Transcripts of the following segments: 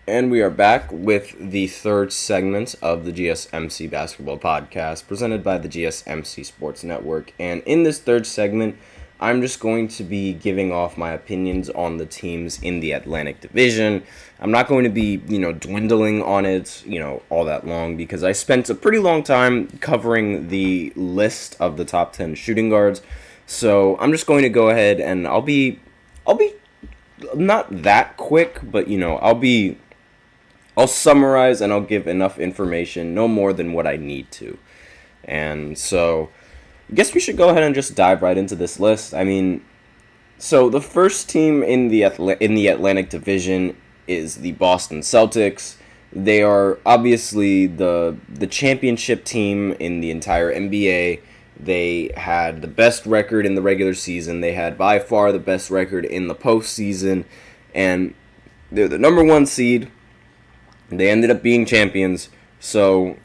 And we are back with the third segment of the GSMC Basketball Podcast presented by the GSMC Sports Network. And in this third segment, I'm just going to be giving off my opinions on the teams in the Atlantic Division. I'm not going to be, dwindling on it, all that long because I spent a pretty long time covering the list of the top 10 shooting guards. So I'm just going to go ahead and I'll be not that quick, but I'll summarize and I'll give enough information, no more than what I need to. And so, I guess we should go ahead and just dive right into this list. So the first team in the Atlantic Division is the Boston Celtics. They are obviously the championship team in the entire NBA. They had the best record in the regular season. They had by far the best record in the postseason, and they're the number one seed. They ended up being champions. So,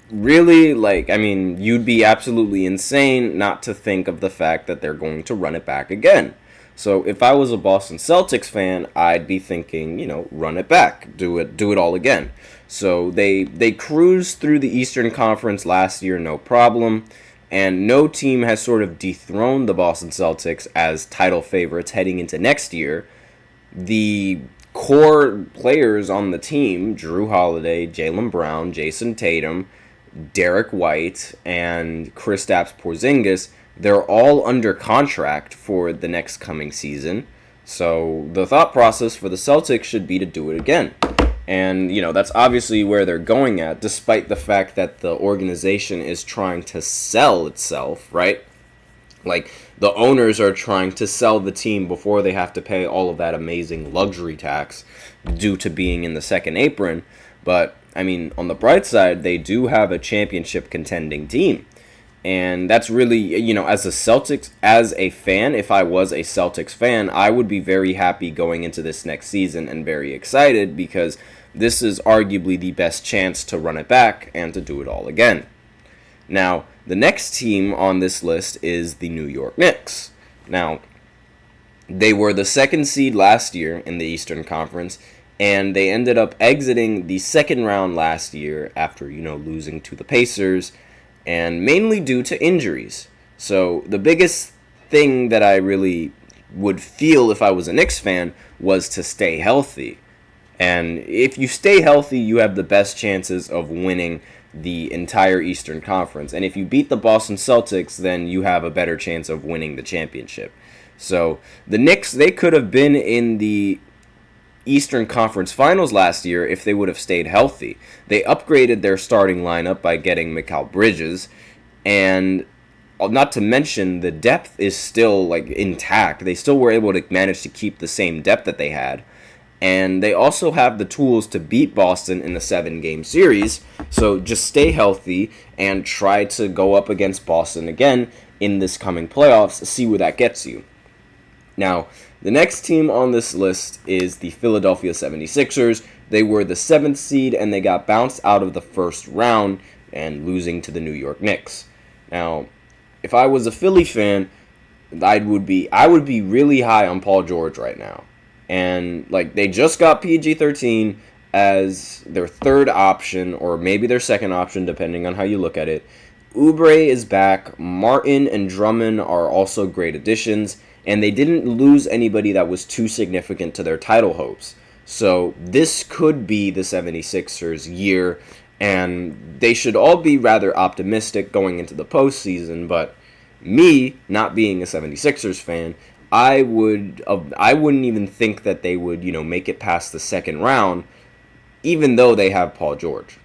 really, you'd be absolutely insane not to think of the fact that they're going to run it back again. So, if I was a Boston Celtics fan, I'd be thinking, run it back. Do it all again. So, they cruised through the Eastern Conference last year, no problem. And no team has sort of dethroned the Boston Celtics as title favorites heading into next year. The core players on the team, Drew Holiday, Jaylen Brown, Jason Tatum, Derek White, and Kristaps Porzingis, they're all under contract for the next coming season. So the thought process for the Celtics should be to do it again. And, that's obviously where they're going at, despite the fact that the organization is trying to sell itself, right? Like, the owners are trying to sell the team before they have to pay all of that amazing luxury tax due to being in the second apron. But, on the bright side, they do have a championship contending team. And that's really, as a fan, if I was a Celtics fan, I would be very happy going into this next season and very excited because this is arguably the best chance to run it back and to do it all again. Now, the next team on this list is the New York Knicks. Now, they were the second seed last year in the Eastern Conference, and they ended up exiting the second round last year after, losing to the Pacers, and mainly due to injuries. So, the biggest thing that I really would feel if I was a Knicks fan was to stay healthy. And if you stay healthy, you have the best chances of winning the entire Eastern Conference. And if you beat the Boston Celtics, then you have a better chance of winning the championship. So the Knicks, they could have been in the Eastern Conference Finals last year if they would have stayed healthy. They upgraded their starting lineup by getting Mikal Bridges, and not to mention the depth is still intact. They still were able to manage to keep the same depth that they had. And they also have the tools to beat Boston in a 7-game series. So just stay healthy and try to go up against Boston again in this coming playoffs. See where that gets you. Now, the next team on this list is the Philadelphia 76ers. They were the 7th seed and they got bounced out of the first round and losing to the New York Knicks. Now, if I was a Philly fan, I would be really high on Paul George right now. And they just got PG-13 as their third option, or maybe their second option, depending on how you look at it. Oubre is back. Martin and Drummond are also great additions, and they didn't lose anybody that was too significant to their title hopes. So this could be the 76ers' year, and they should all be rather optimistic going into the postseason. But me, not being a 76ers fan, I wouldn't even think that they would, make it past the second round, even though they have Paul George.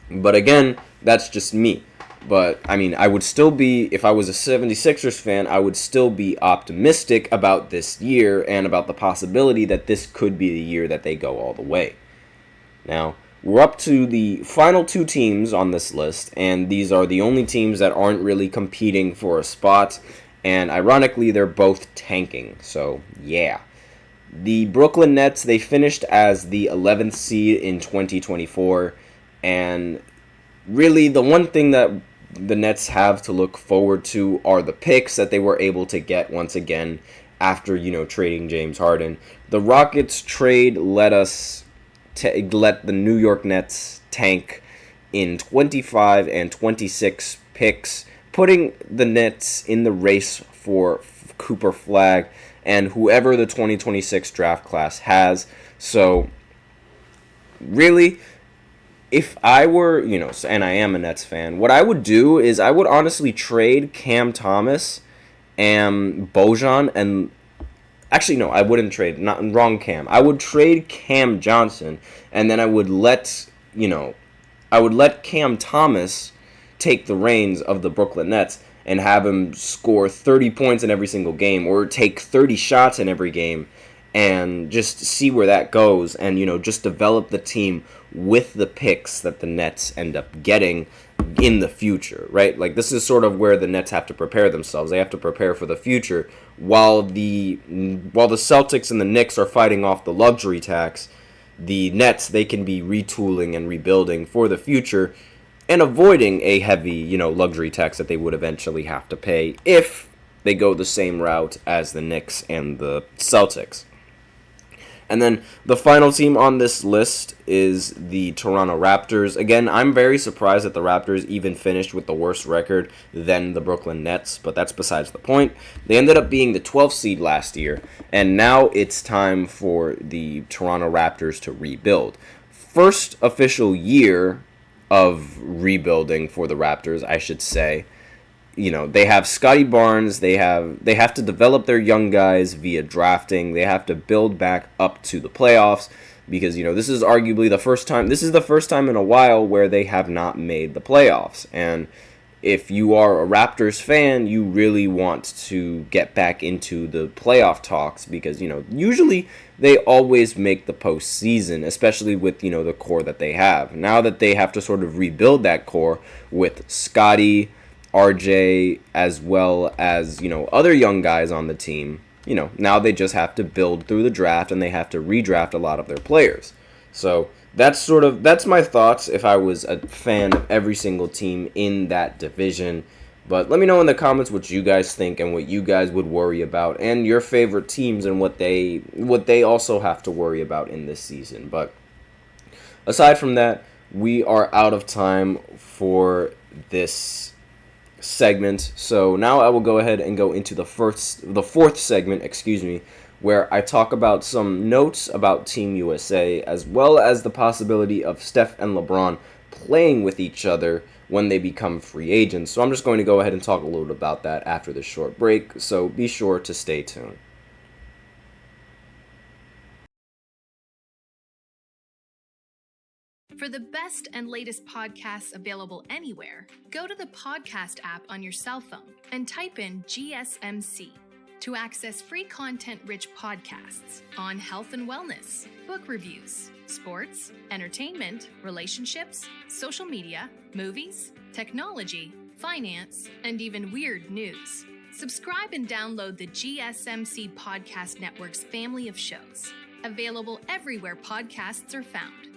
But again, that's just me. But, I would still be, if I was a 76ers fan, I would still be optimistic about this year and about the possibility that this could be the year that they go all the way. Now, we're up to the final two teams on this list, and these are the only teams that aren't really competing for a spot. And ironically, they're both tanking. So, yeah. The Brooklyn Nets, they finished as the 11th seed in 2024. And really, the one thing that the Nets have to look forward to are the picks that they were able to get once again after, trading James Harden. The Rockets trade let us let the New York Nets tank in 25 and 26 picks, putting the Nets in the race for Cooper Flag and whoever the 2026 draft class has. So, really, if I were, and I am a Nets fan, what I would do is I would honestly trade Cam Thomas and Bojan and... Actually, no, I wouldn't trade. Wrong Cam. I would trade Cam Johnson, and then I would let Cam Thomas take the reins of the Brooklyn Nets and have him score 30 points in every single game or take 30 shots in every game and just see where that goes and, just develop the team with the picks that the Nets end up getting in the future, right? Like, this is sort of where the Nets have to prepare themselves. They have to prepare for the future while the Celtics and the Knicks are fighting off the luxury tax. The Nets, they can be retooling and rebuilding for the future and avoiding a heavy, luxury tax that they would eventually have to pay if they go the same route as the Knicks and the Celtics. And then the final team on this list is the Toronto Raptors. Again, I'm very surprised that the Raptors even finished with the worse record than the Brooklyn Nets, but that's besides the point. They ended up being the 12th seed last year, and now it's time for the Toronto Raptors to rebuild. First official year of rebuilding for the Raptors, I should say. They have Scotty Barnes. They have to develop their young guys via drafting. They have to build back up to the playoffs because, this is arguably the first time. This is the first time in a while where they have not made the playoffs. And if you are a Raptors fan, you really want to get back into the playoff talks because, usually they always make the postseason, especially with, the core that they have. Now that they have to sort of rebuild that core with Scotty, RJ, as well as, other young guys on the team, now they just have to build through the draft and they have to redraft a lot of their players. So that's my thoughts if I was a fan of every single team in that division. But let me know in the comments what you guys think and what you guys would worry about and your favorite teams and what they also have to worry about in this season. But aside from that, we are out of time for this segment. So now I will go ahead and go into the fourth segment, where I talk about some notes about Team USA as well as the possibility of Steph and LeBron playing with each other when they become free agents. So I'm just going to go ahead and talk a little bit about that after this short break. So be sure to stay tuned. For the best and latest podcasts available anywhere, go to the podcast app on your cell phone and type in GSMC to access free content-rich podcasts on health and wellness, book reviews, sports, entertainment, relationships, social media, movies, technology, finance, and even weird news. Subscribe and download the GSMC Podcast Network's family of shows, available everywhere podcasts are found.